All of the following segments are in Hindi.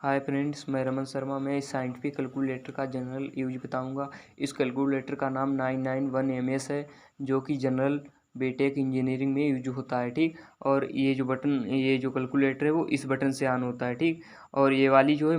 हाय फ्रेंड्स, मैं रमन शर्मा। मैं इस साइंटिफिक कैलकुलेटर का जनरल यूज बताऊंगा। इस कैलकुलेटर का नाम 991MS है, जो कि जनरल बीटेक इंजीनियरिंग में यूज होता है। ठीक। और ये जो कैलकुलेटर है वो इस बटन से ऑन होता है। ठीक। और ये वाली जो है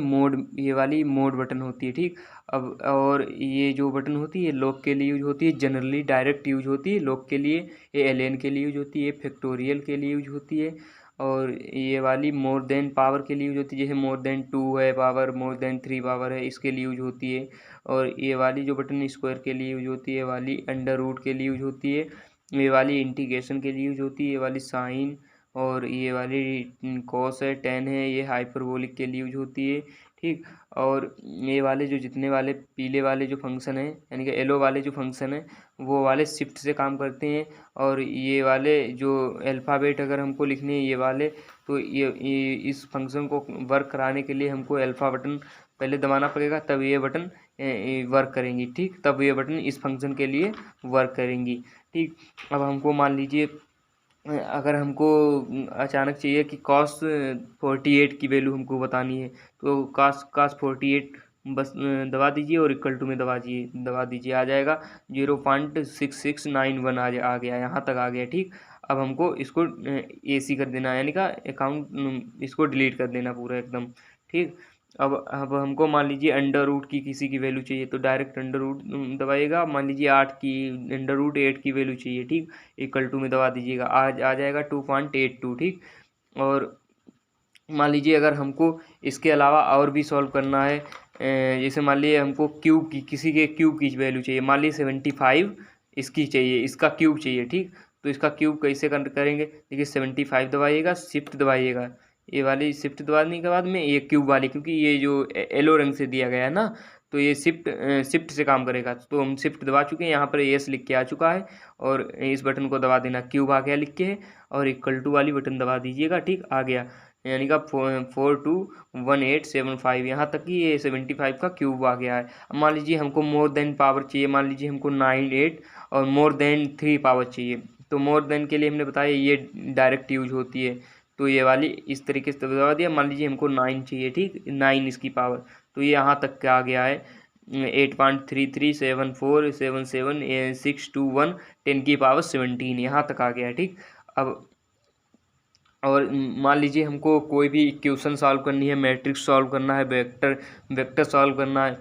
ये वाली मोड बटन होती है। ठीक। अब और ये जो बटन होती है लॉक के लिए यूज होती है, जनरली डायरेक्ट यूज होती है लॉक के लिए। ये एलियन के लिए यूज होती है, फैक्टोरियल के लिए यूज होती है। और ये वाली मोर देन पावर के लिए यूज होती है, जैसे मोर देन 2 है पावर, मोर देन 3 पावर है, इसके लिए यूज होती है। और ये वाली जो बटन स्क्वायर के लिए यूज होती है, वाली अंडर रूट के लिए यूज होती है। ये वाली इंटीग्रेशन के लिए यूज होती है, ये वाली साइन। और ये वाली कॉस है, टेन है, ये हाइपरबोलिक के लिए यूज होती है। ठीक। और ये वाले जो जितने वाले पीले वाले जो फंक्शन है, यानी कि येलो वाले जो फंक्शन है, वो वाले शिफ्ट से काम करते हैं। और ये वाले जो अल्फ़ाबेट अगर हमको लिखने हैं ये वाले, तो ये इस फंक्शन को वर्क कराने के लिए हमको अल्फ़ा बटन पहले दबाना पड़ेगा, तब ये बटन वर्क करेंगी। ठीक। तब ये बटन इस फंक्शन के लिए वर्क करेंगी। ठीक। अब हमको मान लीजिए अगर हमको अचानक चाहिए कि cos 48 की वैल्यू हमको बतानी है, तो cos 48 बस दबा दीजिए और इक्वल टू में दबा दीजिए, आ जाएगा 0.6691 आ गया, यहाँ तक आ गया। ठीक। अब हमको इसको AC कर देना, यानी का अकाउंट इसको डिलीट कर देना पूरा एकदम। ठीक। अब हमको मान लीजिए अंडर रूट की किसी की वैल्यू चाहिए, तो डायरेक्ट अंडर रूट दबाइएगा। मान लीजिए 8 की अंडर रूट 8 की वैल्यू चाहिए। ठीक। इक्वल टू में दबा दीजिएगा, आ जाएगा 2.82। ठीक। और मान लीजिए अगर हमको इसके अलावा और भी सॉल्व करना है, जैसे मान लीजिए हमको क्यूब की किसी के क्यूब की वैल्यू चाहिए, मान लीजिए 75 इसकी चाहिए, इसका क्यूब चाहिए। ठीक। तो इसका क्यूब कैसे करेंगे, देखिए 75 दबाइएगा, शिफ्ट दबाइएगा, ये वाली शिफ्ट दबाने के बाद में ये क्यूब वाली, क्योंकि ये जो येलो रंग से दिया गया है ना, तो ये शिफ्ट से काम करेगा। तो हम शिफ्ट दबा चुके हैं, यहाँ पर एस लिख के आ चुका है, और इस बटन को दबा देना, क्यूब आ गया लिख के, और इक्वल टू वाली बटन दबा दीजिएगा। ठीक। आ गया, यानी का 421875, यहाँ तक कि ये 75 का क्यूब आ गया है। अब मान लीजिए हमको मोर देन पावर चाहिए, मान लीजिए हमको 98 और मोर देन 3 पावर चाहिए। तो मोर देन के लिए हमने बताया ये डायरेक्ट यूज होती है, तो ये वाली इस तरीके से दबा दिया। मान लीजिए हमको 9 चाहिए। ठीक। 9 इसकी पावर, तो ये यहाँ तक का आ गया है 8.337477 10 की पावर 17, यहाँ तक आ गया है। ठीक। अब और मान लीजिए हमको कोई भी इक्वेशन सॉल्व करनी है, मैट्रिक्स सॉल्व करना है, वेक्टर सॉल्व करना है,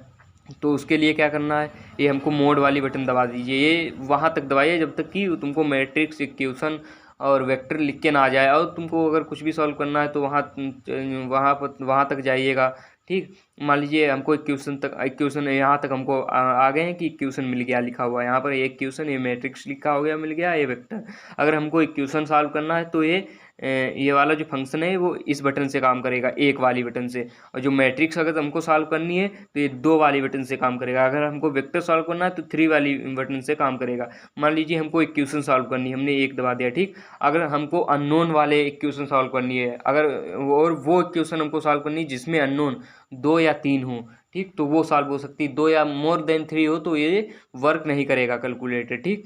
तो उसके लिए क्या करना है, ये हमको मोड वाली बटन दबा दीजिए। ये वहाँ तक दबाइए जब तक कि तुमको मैट्रिक्स, इक्वेशन और वेक्टर लिख के ना आ जाए। और तुमको अगर कुछ भी सॉल्व करना है तो वहाँ तक जाइएगा। ठीक। मान लीजिए हमको इक्वेशन यहाँ तक हमको आ गए हैं कि इक्वेशन मिल गया, लिखा हुआ है यहाँ पर एक इक्वेशन, ये मैट्रिक्स लिखा हो गया, मिल गया ये वेक्टर। अगर हमको इक्वेशन सॉल्व करना है तो ये वाला जो फंक्शन है वो इस बटन से काम करेगा, एक वाली बटन से। और जो मैट्रिक्स अगर हमको सॉल्व करनी है तो ये 2 वाली बटन से काम करेगा। अगर हमको वेक्टर सॉल्व करना है तो 3 वाली बटन से काम करेगा। मान लीजिए हमको इक्वेशन सॉल्व करनी है, हमने एक दबा दिया। ठीक। अगर हमको अननोन वाले इक्वेशन सॉल्व करनी है, अगर और वो इक्वेशन हमको सॉल्व करनी है जिसमें अननोन 2 या 3 हो, ठीक, तो वो सॉल्व हो सकती है। 2 या मोर देन 3 हो तो ये वर्क नहीं करेगा कैलकुलेटर। ठीक।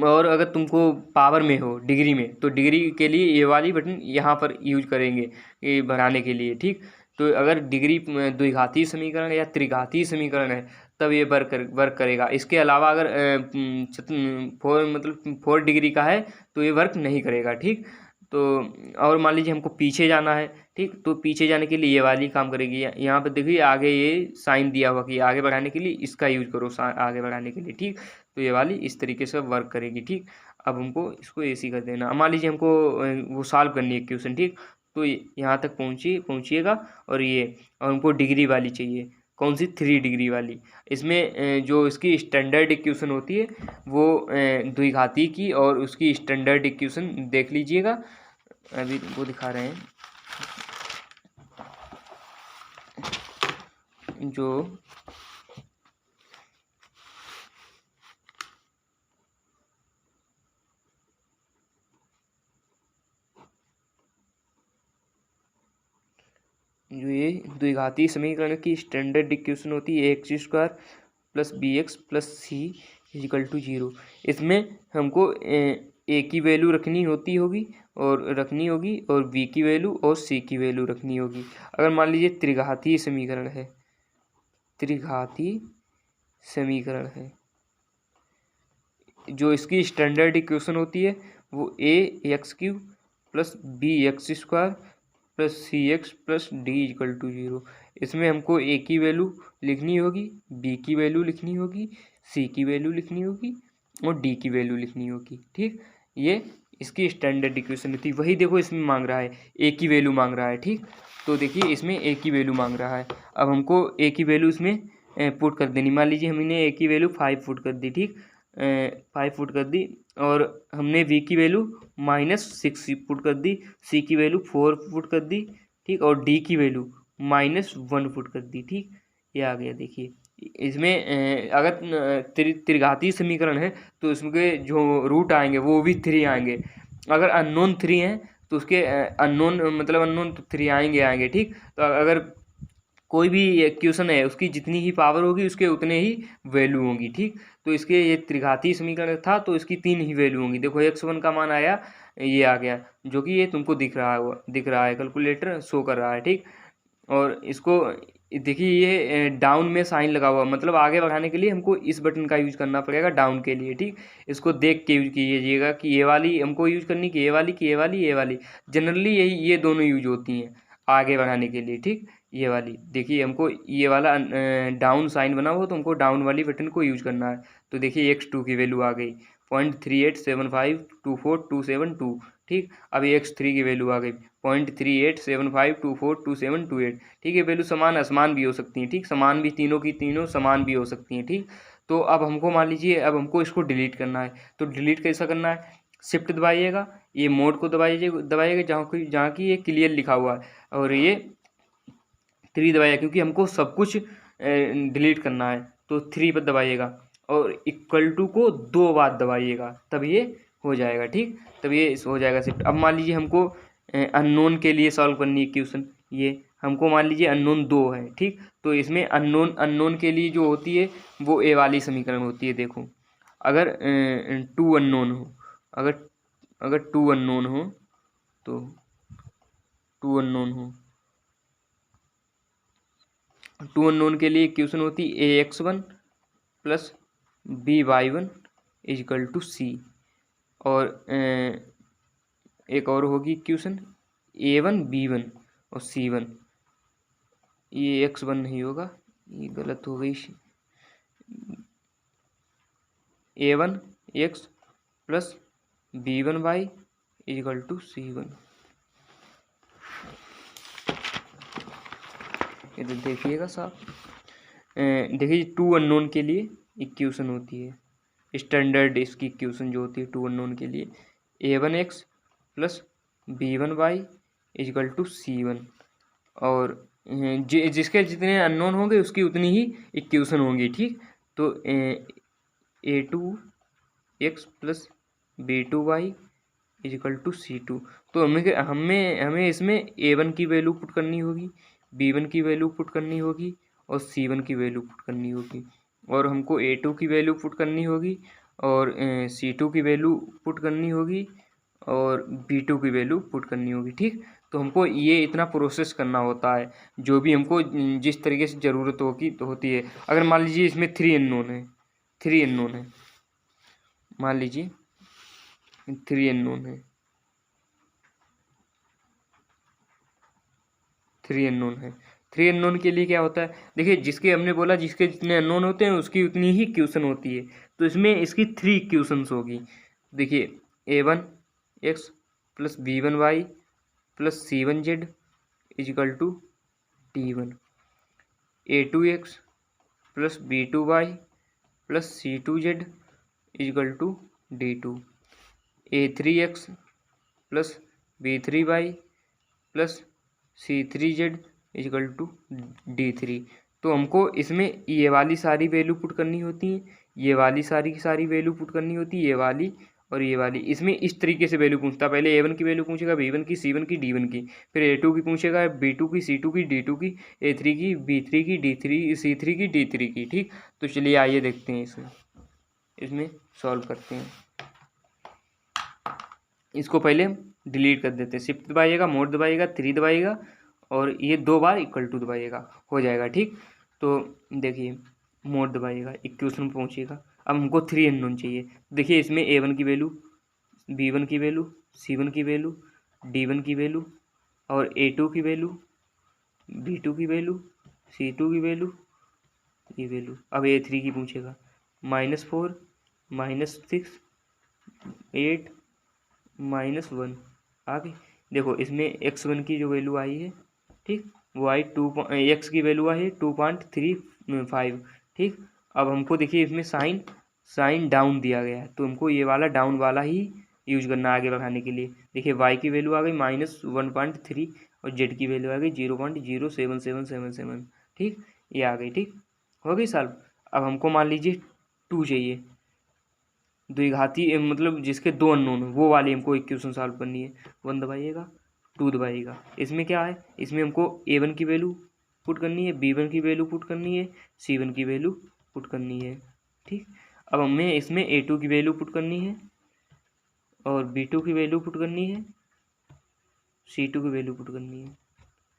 और अगर तुमको पावर में हो, डिग्री में, तो डिग्री के लिए ये वाली बटन यहाँ पर यूज करेंगे ये बढ़ाने के लिए। ठीक। तो अगर डिग्री द्विघातीय समीकरण या त्रिघातीय समीकरण है तब ये वर्क करेगा। इसके अलावा अगर 4 डिग्री का है तो ये वर्क नहीं करेगा। ठीक। तो और मान लीजिए हमको पीछे जाना है। ठीक। तो पीछे जाने के लिए ये वाली काम करेगी। यहाँ पे देखिए आगे ये साइन दिया हुआ कि आगे बढ़ाने के लिए इसका यूज करो, आगे बढ़ाने के लिए। ठीक। तो ये वाली इस तरीके से वर्क करेगी। ठीक। अब हमको इसको AC कर देना। अब मान लीजिए हमको वो सॉल्व करनी है क्वेश्चन। ठीक। तो यहाँ तक पहुँचिएगा, और हमको डिग्री वाली चाहिए, कौन सी, 3 डिग्री वाली। इसमें जो इसकी स्टैंडर्ड इक्वेशन होती है वो द्विघाती की, और उसकी स्टैंडर्ड इक्वेशन देख लीजिएगा, अभी वो दिखा रहे हैं। जो ये द्विघाती समीकरण की स्टैंडर्ड इक्वेशन होती है x² + bx + c = 0। इसमें हमको ए की वैल्यू रखनी होगी और बी की वैल्यू और सी की वैल्यू रखनी होगी। अगर मान लीजिए त्रिघातीय समीकरण है, जो इसकी स्टैंडर्ड इक्वेशन होती है वो A X cube plus B X square plus C X plus D equal to 0। इसमें हमको ए की वैल्यू लिखनी होगी, बी की वैल्यू लिखनी होगी, सी की वैल्यू लिखनी होगी और डी की वैल्यू लिखनी होगी। ठीक, ये इसकी स्टैंडर्ड इक्वेशन होती है। वही देखो इसमें मांग रहा है, ए की वैल्यू मांग रहा है। ठीक, तो देखिए इसमें ए की वैल्यू मांग रहा है। अब हमको ए की वैल्यू इसमें पुट कर देनी। मान लीजिए हमने ए की वैल्यू 5 पुट कर दी। ठीक, 5 पुट कर दी और हमने बी की वैल्यू -6 पुट कर दी, सी की वैल्यू 4 पुट कर दी। ठीक, और डी की वैल्यू -1 पुट कर दी। ठीक, ये आ गया। देखिए इसमें अगर त्रिघातीय समीकरण है तो इसके जो रूट आएंगे वो भी 3 आएंगे। अगर अननोन 3 हैं तो उसके अननोन मतलब अननोन तो 3 आएंगे। ठीक, तो अगर कोई भी इक्वेशन है उसकी जितनी ही पावर होगी उसके उतने ही वैल्यू होंगी। ठीक, तो इसके ये त्रिघातीय समीकरण था तो इसकी 3 ही वैल्यू होंगी। देखो x1 का मान आया, ये आ गया, जो कि ये तुमको दिख रहा है, कैलकुलेटर शो कर रहा है। ठीक, और इसको देखिए ये डाउन में साइन लगा हुआ, मतलब आगे बढ़ाने के लिए हमको इस बटन का यूज करना पड़ेगा डाउन के लिए। ठीक, इसको देख के यूज कीजिएगा कि ये वाली हमको यूज करनी कि ये वाली। जनरली यही ये दोनों यूज होती हैं आगे बढ़ाने के लिए। ठीक, ये वाली देखिए हमको ये वाला डाउन साइन बना हुआ तो हमको डाउन वाली बटन को यूज करना है। तो देखिए x2 की वैल्यू आ गई 0.38752427 ठीक, अभी x3 की वैल्यू आ गई 0.3875242728। ठीक है, वैल्यू समान भी हो सकती हैं। ठीक, समान भी तीनों की तीनों समान भी हो सकती हैं। ठीक, तो अब हमको मान लीजिए अब हमको इसको डिलीट करना है। तो डिलीट कैसा करना है, शिफ्ट दबाइएगा, ये मोड को दबाइएगा जहाँ की ये क्लियर लिखा हुआ है और ये 3 दबाइएगा क्योंकि हमको सब कुछ डिलीट करना है। तो 3 पर दबाइएगा और इक्वल टू को 2 बार दबाइएगा तब ये हो जाएगा। ठीक, तब ये हो जाएगा शिफ्ट। अब मान लीजिए हमको अननोन के लिए सॉल्व करनी है इक्वेशन, ये हमको मान लीजिए अननोन 2 है। ठीक, तो इसमें अननोन के लिए जो होती है वो ए वाली समीकरण होती है। देखो अगर 2 अननोन हो, अगर 2 अननोन हो तो 2 अननोन के लिए इक्वेशन होती है ax1 plus by1 is equal to सी, और एक और होगी इक्वेशन a1 b1 और c1। ये x1 नहीं होगा, ये गलत हो गई, a1 x plus b1 y is equal to c1। इधर देखिएगा साहब, देखिए 2 अननोन के लिए इक्वेशन होती है स्टैंडर्ड, इसकी इक्वेशन जो होती है 2 अननोन के लिए a1x plus b1y is equal to c1, और जिसके जितने अननोन होंगे उसकी उतनी ही इक्वेशन होंगी। ठीक, तो a2x plus b2y is equal to c2। तो हमें इसमें a1 की वैल्यू पुट करनी होगी, b1 की वैल्यू पुट करनी होगी और c1 की वैल्यू पुट करनी होगी, और हमको a2 की वैल्यू पुट करनी होगी और c2 की वैल्यू पुट करनी होगी और b2 की वैल्यू पुट करनी होगी। ठीक, तो हमको ये इतना प्रोसेस करना होता है, जो भी हमको जिस तरीके से ज़रूरत होती है। अगर मान लीजिए इसमें 3 अननोन है, मान लीजिए 3 अननोन है, 3 अननोन के लिए क्या होता है, देखिए जिसके हमने बोला जिसके जितने अननोन होते हैं उसकी उतनी ही इक्वेशन होती है। तो इसमें इसकी 3 इक्वेशंस होगी। देखिए a1x plus b1y plus c1z is equal to d1, a2x plus b2y plus c2z is equal to d2, a3x plus b3y plus c3z is equal to d3। तो हमको इसमें ये वाली सारी वैल्यू पुट करनी होती है, ये वाली सारी की सारी वैल्यू पुट करनी होती है, ये वाली और ये वाली। इसमें इस तरीके से वैल्यू पूछता है, पहले a1 की वैल्यू पूछेगा, b1 की, c1 की, d1 की, फिर a2 की पूछेगा, b2 की, c2 की, d2 की, a3 की, b3 की, d3 c3 की, d3 की। ठीक, तो चलिए आइए देखते हैं इसमें सॉल्व करते हैं। इसको पहले डिलीट कर देते हैं। शिफ्ट दबाइएगा, मोड दबाइएगा, 3 दबाइएगा और ये 2 बार इक्वल टू दबाइएगा, हो जाएगा। ठीक, तो देखिए मोड दबाइएगा, इक्वेशन में पहुँचिएगा। अब हमको 3 अननोन चाहिए। देखिए इसमें A1 की वैल्यू, B1 की वैल्यू, C1 की वैल्यू, D1 की वैल्यू और A2 की वैल्यू, B2 की वैल्यू, C2 की वैल्यू, ये वैल्यू। अब A3 की पूछेगा, -4, -6, 8, -1 आगे। देखो इसमें x1 की जो वैल्यू आई है, ठीक, वो आई x की वैल्यू आई है 2.35। ठीक, अब हमको देखिए इसमें साइन डाउन दिया गया है, तो हमको ये वाला डाउन वाला ही यूज करना है आगे बढ़ाने के लिए। देखिए y की वैल्यू आ गई -1.3 और z की वैल्यू आ गई 0.07777। ठीक, ये आ गई। ठीक, हो गई सॉल्व। अब हमको मान लीजिए 2 चाहिए, द्विघाती मतलब जिसके 2 अननोन हो, वो वाली हमको इक्वेशन सॉल्व करनी है। 1 दबाइएगा, 2 दबाइएगा। इसमें क्या है, इसमें हमको A1 की वैल्यू पुट करनी है, B1 की वैल्यू पुट करनी है, C1 की वैल्यू पुट करनी है। ठीक, अब हमें इसमें A2 की वैल्यू पुट करनी है और B2 की वैल्यू पुट करनी है, C2 की वैल्यू पुट करनी है।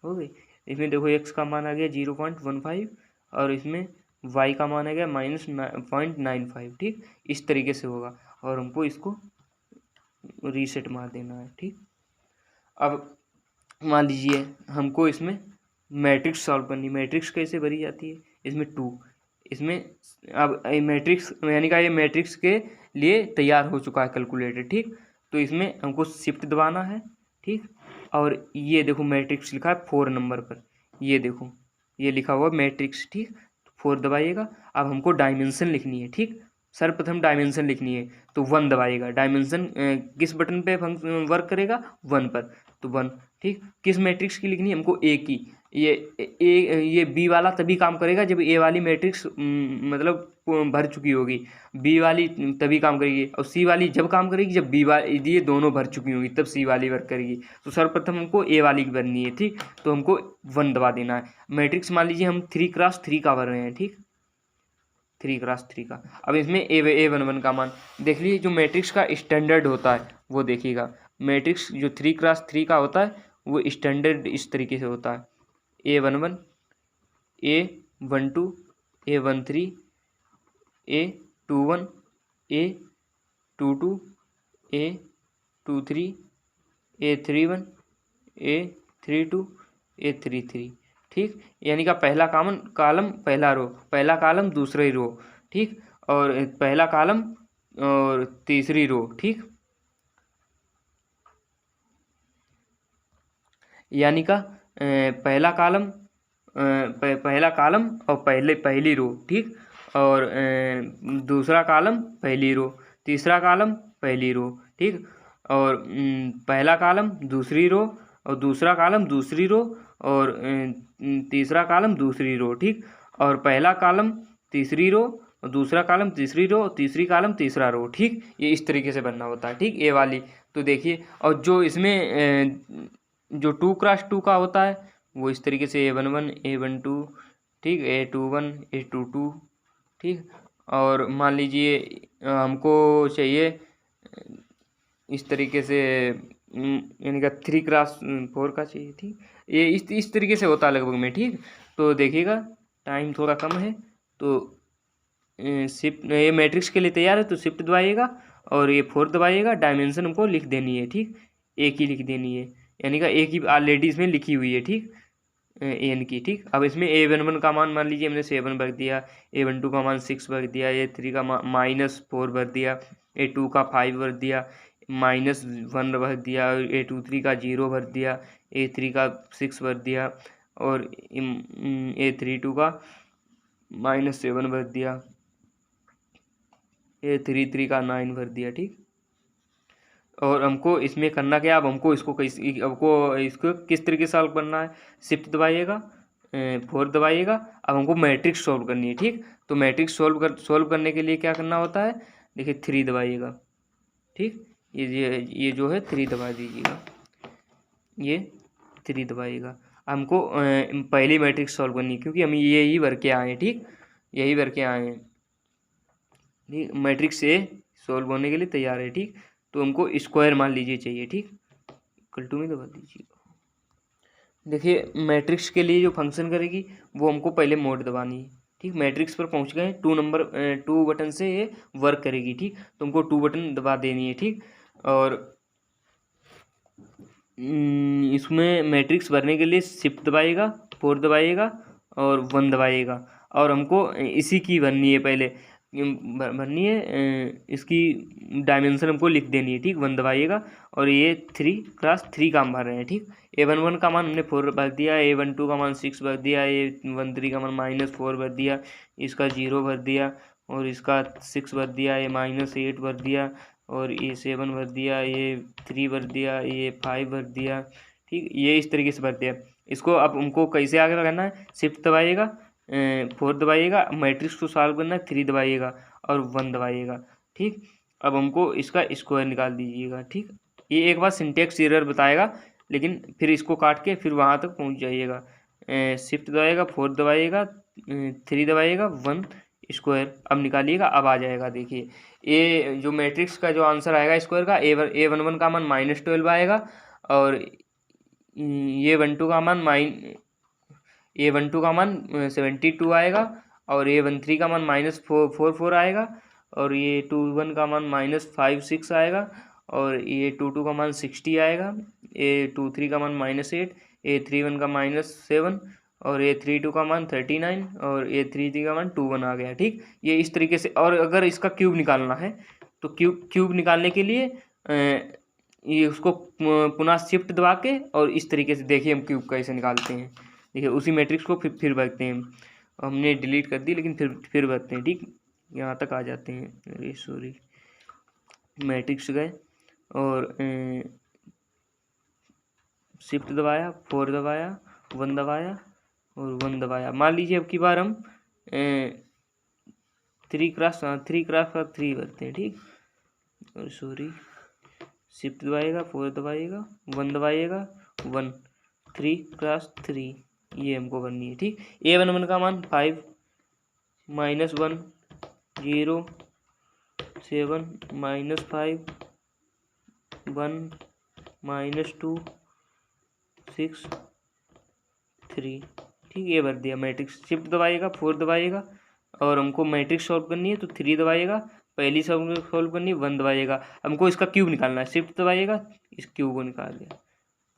हो गई। इसमें देखो x का मान आ गया 0.15 और इसमें y का मान आ गया -0.95। ठीक, इस तरीके से होगा और हमको इसको रीसेट मार देना है। ठीक, अब मान लीजिए हमको इसमें मैट्रिक्स सॉल्व करनी। मैट्रिक्स कैसे भरी जाती है, इसमें 2, इसमें अब मैट्रिक्स यानी कि ये मैट्रिक्स के लिए तैयार हो चुका है कैलकुलेटर। ठीक, तो इसमें हमको शिफ्ट दबाना है। ठीक, और ये देखो मैट्रिक्स लिखा है 4 नंबर पर, ये देखो ये लिखा हुआ मैट्रिक्स। ठीक, 4 दबाइएगा। अब हमको डायमेंशन लिखनी है। ठीक, सर्वप्रथम डायमेंशन लिखनी है, तो 1 दबाइएगा। डायमेंशन किस बटन पे वर्क करेगा, 1 पर, तो 1। ठीक, किस मैट्रिक्स की लिखनी है हमको, ए की। ये बी वाला तभी काम करेगा जब ए वाली मैट्रिक्स मतलब भर चुकी होगी। बी वाली तभी काम करेगी और सी वाली जब काम करेगी जब बी वाली ये दोनों भर चुकी होंगी, तब सी वाली वर्क करेगी। तो सर्वप्रथम हमको ए वाली की भरनी है। ठीक, तो हमको 1 दबा देना है। मैट्रिक्स मान लीजिए हम 3x3 का भर रहे हैं। ठीक, 3x3 का। अब इसमें A11 का मान देख लीजिए। जो मैट्रिक्स का स्टैंडर्ड होता है वो देखिएगा। मैट्रिक्स जो 3x3 का होता है वो स्टैंडर्ड इस तरीके से होता है, A11, A12, A13, A21, A22, A23, A31, A32, A33। ठीक, यानी कि पहला कालम पहला रो, पहला कालम दूसरी रो। ठीक, और पहला कालम और तीसरी रो। ठीक, यानी का पहला कालम और पहली रो। ठीक, और दूसरा कालम पहली रो, तीसरा कालम पहली रो। ठीक, और पहला कालम दूसरी रो और दूसरा कालम दूसरी रो और तीसरा कालम दूसरी रो। ठीक, और पहला कालम तीसरी रो और दूसरा कालम तीसरी रो और तीसरी कालम तीसरा रो। ठीक, ये इस तरीके से बनना होता है। ठीक, ए वाली। तो देखिए, और जो इसमें जो 2x2 का होता है वो इस तरीके से A11, A12, ठीक, A21, A22। ठीक, और मान लीजिए हमको चाहिए इस तरीके से यानी कि 3x4 का चाहिए। ठीक, ये इस तरीके से होता है लगभग में। ठीक, तो देखिएगा टाइम थोड़ा कम है, तो शिफ्ट, ये मैट्रिक्स के लिए तैयार है तो शिफ्ट दबाइएगा और ये 4 दबाइएगा। डायमेंशन हमको लिख देनी है। ठीक, एक ही लिख देनी है, यानी कि एक ही ऑलरेडी इसमें लिखी हुई है। ठीक, एन की। ठीक, अब इसमें A11 का मान मान लीजिए हमने 7 भर दिया, A12 का मान 6 भर दिया, A3 का -4 भर दिया, A2 का 5 भर दिया, -1 भर दिया, A23 का 0 भर दिया, A3 का 6 भर दिया और A32 का -7 भर दिया, A33 का 9 भर दिया। ठीक, और हमको इसमें करना क्या, अब हमको इसको किस तरीके से सॉल्व करना है। शिफ्ट दबाइएगा, 4 दबाइएगा। अब हमको मैट्रिक्स सॉल्व करनी है। ठीक, तो मैट्रिक्स सॉल्व करने के लिए क्या करना होता है, देखिए 3 दबाइएगा। ठीक, ये जो है 3 दबा दीजिएगा, ये 3 दबाइएगा। हमको पहली मैट्रिक्स सॉल्व करनी है क्योंकि हम यही भर के आए हैं। ठीक, यही भर के आए हैं। ठीक, मैट्रिक्स ए सॉल्व होने के लिए तैयार है। ठीक, तो हमको स्क्वायर मान लीजिए चाहिए, ठीक, इक्वल टू में दबा दीजिए। देखिए मैट्रिक्स के लिए जो फंक्शन करेगी वो हमको पहले मोड दबानी है, ठीक। मैट्रिक्स पर पहुंच गए, 2 बटन से ये वर्क करेगी, ठीक। तो हमको 2 बटन दबा देनी है, ठीक। और इसमें मैट्रिक्स भरने के लिए शिफ्ट दबाइएगा, 4 दबाइएगा और 1 दबाइएगा, और हमको इसी की भरनी है पहले, भरनी है, इसकी डायमेंशन हमको लिख देनी है, ठीक। 1 दबाइएगा और ये 3x3 का हम भर रहे हैं, ठीक। A11 का मान हमने 4 भर दिया, A12 का मान 6 भर दिया, A13 का मान -4 भर दिया, इसका 0 भर दिया और इसका 6 भर दिया, ये -8 भर दिया और ये 7 भर दिया, ये 3 भर दिया, ये 5 भर दिया, ठीक। ये इस तरीके से भर दिया। इसको अब हमको कैसे आगे करना है, शिफ्ट दबाइएगा, 4 दबाइएगा, मैट्रिक्स को सॉल्व करना है, 3 दबाइएगा और 1 दबाइएगा, ठीक। अब हमको इसका स्क्वायर निकाल दीजिएगा, ठीक। ये एक बार सिंटेक्स एरर बताएगा, लेकिन फिर इसको काट के फिर वहाँ तक पहुँच जाइएगा। शिफ्ट दबाइएगा, 4 दबाइएगा, 3 दबाइएगा, 1 स्क्वायर अब निकालिएगा, अब आ जाएगा। देखिए ये जो मैट्रिक्स का जो आंसर आएगा स्क्वायर का, A11 का मान -12 आएगा और A12 का मान -72 आएगा और A13 का मान -44 आएगा और ये 21 का मान -56 आएगा और ये 22 का मान 60 आएगा, A23 का मान -8, A31 का -7 और A32 का मान 39 और A33 का मान 21 आ गया, ठीक। ये इस तरीके से। और अगर इसका क्यूब निकालना है तो क्यूब निकालने के लिए ये उसको पुनः शिफ्ट दबा के और इस तरीके से देखिए हम क्यूब कैसे निकालते हैं। देखिए उसी मैट्रिक्स को फिर भरते हैं, हमने डिलीट कर दी लेकिन फिर भरते हैं, ठीक। यहाँ तक आ जाते हैं, अरे सॉरी, मैट्रिक्स गए और शिफ्ट दबाया, 4 दबाया, 1 दबाया और 1 दबाया। मान लीजिए अब की बार हम 3x3 भरते हैं, ठीक। और सॉरी, शिफ्ट दबाइएगा, 4 दबाइएगा, 1 दबाइएगा, 1, 3x3 ये हमको करनी है, ठीक। A11 का मान 5 -1 0 7 -5 1 -2 6 3, ठीक। ये भर दिया मैट्रिक्स। शिफ्ट दबाइएगा, 4 दबाइएगा और हमको मैट्रिक्स सॉल्व करनी है तो 3 दबाइएगा, पहली सॉल्व करनी है 1 दबाइएगा, हमको इसका क्यूब निकालना है, शिफ्ट दबाइएगा, इस क्यूब को निकाल दिया,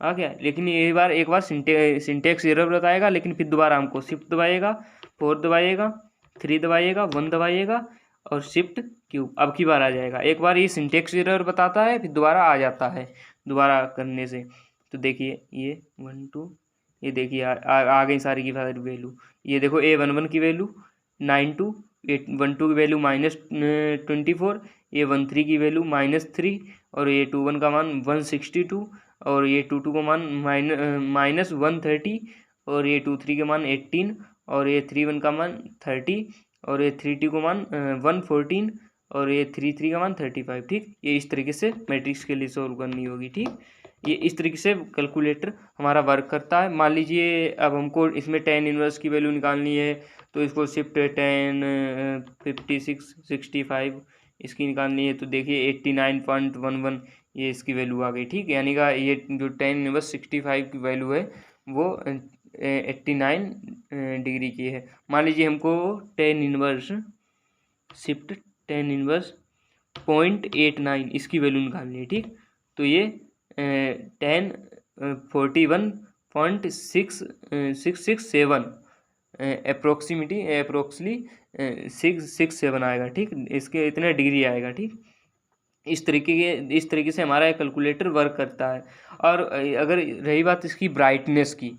आ गया। लेकिन ये एक बार सिंटेक्स एरर बताएगा, लेकिन फिर दोबारा हमको शिफ्ट दबाइएगा, 4 दबाइएगा, 3 दबाइएगा, 1 दबाइएगा और शिफ्ट क्यूब, अब की बार आ जाएगा। एक बार ये सिंटेक्स एरर बताता है फिर दोबारा आ जाता है दोबारा करने से। तो देखिए ये 1 2, ये देखिए आ गई सारी की सारी वैल्यू। ये देखो A11 की वैल्यू 92, A12 की वैल्यू -24, A13 की वैल्यू -3 और A21 का मान 162 और ये 22 का मान -130 और ये 23 का मान 18 और ये 31 का मान 30 और ये 32 का मान 114 और ये 33 का मान 35, ठीक। ये इस तरीके से मैट्रिक्स के लिए सॉल्व करनी होगी, ठीक। ये इस तरीके से कैलकुलेटर हमारा वर्क करता है। मान लीजिए अब हमको इसमें tan इनवर्स की वैल्यू निकालनी है तो इसको शिफ्ट 10 56 65 इसकी निकालनी है तो देखिए 89.11 ये इसकी वैल्यू आ गई, ठीक। यानी का ये जो tan इनवर्स 65 की वैल्यू है वो 89 डिग्री की है। मान लीजिए हमको tan inverse shift tan inverse 0.89 इसकी वैल्यू निकालनी है, ठीक। तो ये 41.667 अप्रोक्सीमेटली 667 आएगा, ठीक। इसके इतने डिग्री आएगा, ठीक। इस तरीके से हमारा कैलकुलेटर वर्क करता है। और अगर रही बात इसकी ब्राइटनेस की,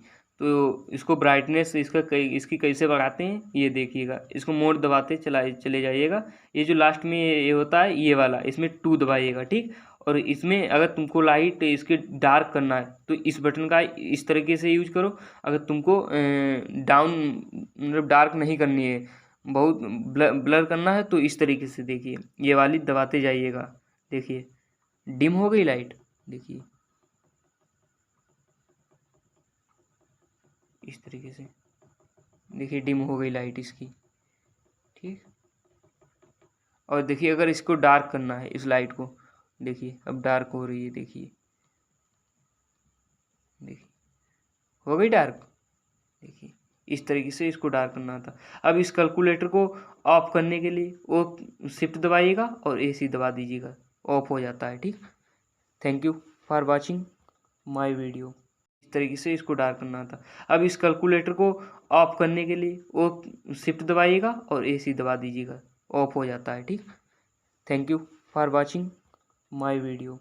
तो इसको ब्राइटनेस इसकी कैसे बढ़ाते हैं ये देखिएगा। इसको मोड दबाते चले जाइएगा, ये जो लास्ट में ये होता है ये वाला, इसमें 2 दबाइएगा, ठीक। और इसमें अगर तुमको लाइट इसके डार्क करना है तो इस बटन का इस तरीके से यूज करो। अगर तुमको डाउन मतलब डार्क नहीं करनी है, बहुत ब्लर करना है तो इस तरीके से देखिए ये वाली दबाते जाइएगा। देखिए डिम हो गई लाइट, देखिए इस तरीके से, देखिए डिम हो गई लाइट इसकी, ठीक। और देखिए अगर इसको डार्क करना है इस लाइट को देखिए अब डार्क हो रही है, देखिए देखिए हो गई डार्क। देखिए इस तरीके से इसको डार्क करना था। अब इस कैलकुलेटर को ऑफ करने के लिए वो शिफ्ट दबाइएगा और AC दबा दीजिएगा, ऑफ हो जाता है। ठीक, thank you for watching my video. इस तरीके से इसको डार्क करना था। अब इस कैलकुलेटर को ऑफ करने के लिए वो शिफ्ट दबाइएगा और AC दबा दीजिएगा, ऑफ हो जाता है। ठीक, thank you for watching my video.